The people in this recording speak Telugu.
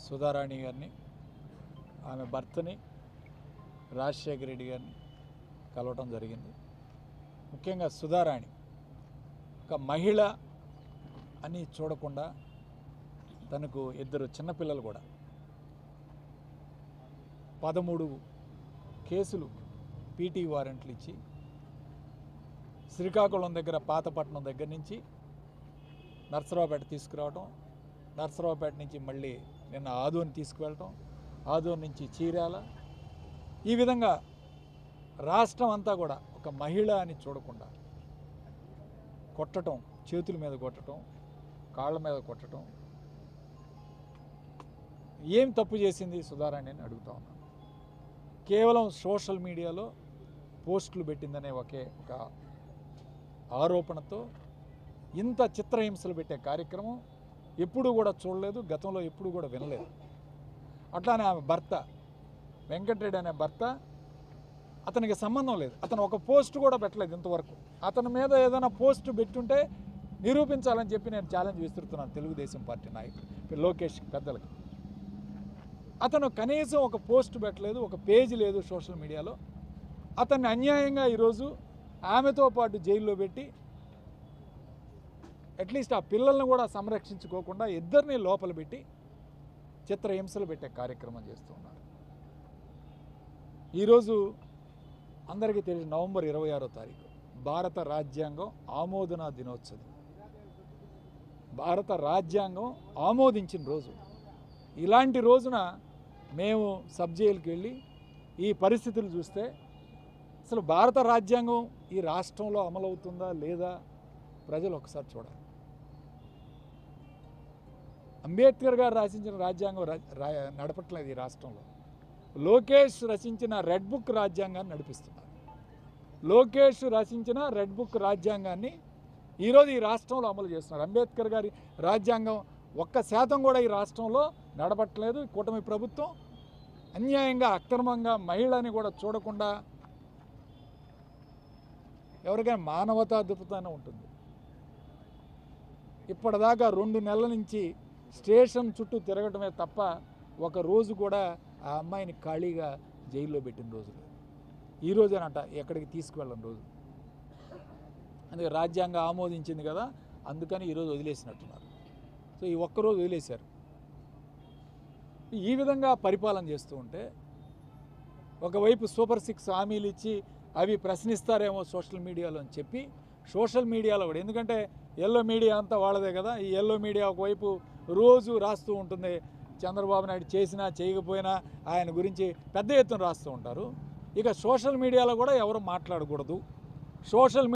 సుధారాణి గారిని, ఆమె భర్తని రాజశేఖర రెడ్డి గారిని కలవటం జరిగింది. ముఖ్యంగా సుధారాణి ఒక మహిళ అని చూడకుండా తనకు 2 చిన్నపిల్లలు కూడా 13 కేసులు పీటీ వారెంట్లు ఇచ్చి శ్రీకాకుళం దగ్గర పాతపట్నం దగ్గర నుంచి నర్సరావుపేట తీసుకురావటం, నర్సరావుపేట నుంచి మళ్ళీ నిన్న ఆదోని తీసుకువెళ్ళటం, ఆదోని నుంచి చీరాల, ఈ విధంగా రాష్ట్రం అంతా కూడా ఒక మహిళ అని చూడకుండా కొట్టడం, చేతుల మీద కొట్టడం, కాళ్ళ మీద కొట్టడం. ఏం తప్పు చేసింది సుధారాణి అని అడుగుతా ఉన్నాను. కేవలం సోషల్ మీడియాలో పోస్టులు పెట్టిందనే ఒక ఆరోపణతో ఇంత చిత్రహింసలు పెట్టే కార్యక్రమం ఎప్పుడూ కూడా చూడలేదు, గతంలో ఎప్పుడూ కూడా వినలేదు. అట్లానే ఆమె భర్త వెంకటరెడ్డి అనే భర్త, అతనికి సంబంధం లేదు, అతను ఒక పోస్ట్ కూడా పెట్టలేదు ఇంతవరకు. అతని మీద ఏదైనా పోస్ట్ పెట్టుంటే నిరూపించాలని చెప్పి నేను ఛాలెంజ్ విస్తుతున్నాను తెలుగుదేశం పార్టీ నాయకులు లోకేష్ పెద్దలకి. అతను కనీసం ఒక పోస్ట్ పెట్టలేదు, ఒక పేజీ లేదు సోషల్ మీడియాలో. అతన్ని అన్యాయంగా ఈరోజు ఆమెతో పాటు జైల్లో పెట్టి అట్లీస్ట్ ఆ పిల్లల్ని కూడా సంరక్షించుకోకుండా ఇద్దరిని లోపల పెట్టి చిత్రహింసలు పెట్టే కార్యక్రమం చేస్తూ ఉన్నారు. ఈరోజు అందరికీ తెలిసి నవంబర్ 26వ తారీఖు భారత రాజ్యాంగం ఆమోదన దినోత్సవం. భారత రాజ్యాంగం ఆమోదించిన రోజు. ఇలాంటి రోజున మేము సబ్ జైలుకి వెళ్ళి ఈ పరిస్థితులు చూస్తే అసలు భారత రాజ్యాంగం ఈ రాష్ట్రంలో అమలవుతుందా లేదా ప్రజలు ఒకసారి చూడాలి. అంబేద్కర్ గారు రచించిన రాజ్యాంగం నడపట్లేదు ఈ రాష్ట్రంలో. లోకేష్ రచించిన రెడ్ బుక్ రాజ్యాంగాన్ని నడిపిస్తున్నారు. లోకేష్ రచించిన రెడ్ బుక్ రాజ్యాంగాన్ని ఈరోజు ఈ రాష్ట్రంలో అమలు చేస్తున్నారు. అంబేద్కర్ గారి రాజ్యాంగం 1% కూడా ఈ రాష్ట్రంలో నడపట్లేదు. కూటమి ప్రభుత్వం అన్యాయంగా అక్రమంగా మహిళని కూడా చూడకుండా ఎవరికైనా మానవతా దృక్పథాన ఉంటుంది. ఇప్పటిదాకా 2 నెలల నుంచి స్టేషన్ చుట్టూ తిరగటమే తప్ప ఒక రోజు కూడా ఆ అమ్మాయిని ఖాళీగా జైల్లో పెట్టిన రోజు లేదు. ఈ రోజేనంట ఎక్కడికి తీసుకువెళ్ళని రోజు. అందుకే రాజ్యాంగం ఆమోదించింది కదా, అందుకని ఈరోజు వదిలేసినట్టున్నారు. సో ఈ ఒక్కరోజు వదిలేశారు. ఈ విధంగా పరిపాలన చేస్తూ ఉంటే ఒకవైపు సూపర్ 6 హామీలు ఇచ్చి అవి ప్రశ్నిస్తారేమో సోషల్ మీడియాలో అని చెప్పి సోషల్ మీడియాలో కూడా, ఎందుకంటే ఎల్లో మీడియా అంతా వాళ్ళదే కదా, ఈ ఎల్లో మీడియా ఒకవైపు రోజు రాస్తూ ఉంటుంది. చంద్రబాబు నాయుడు చేసినా చేయకపోయినా ఆయన గురించి పెద్ద ఎత్తున రాస్తూ ఉంటారు. ఇక సోషల్ మీడియాలో కూడా ఎవరు మాట్లాడకూడదు. సోషల్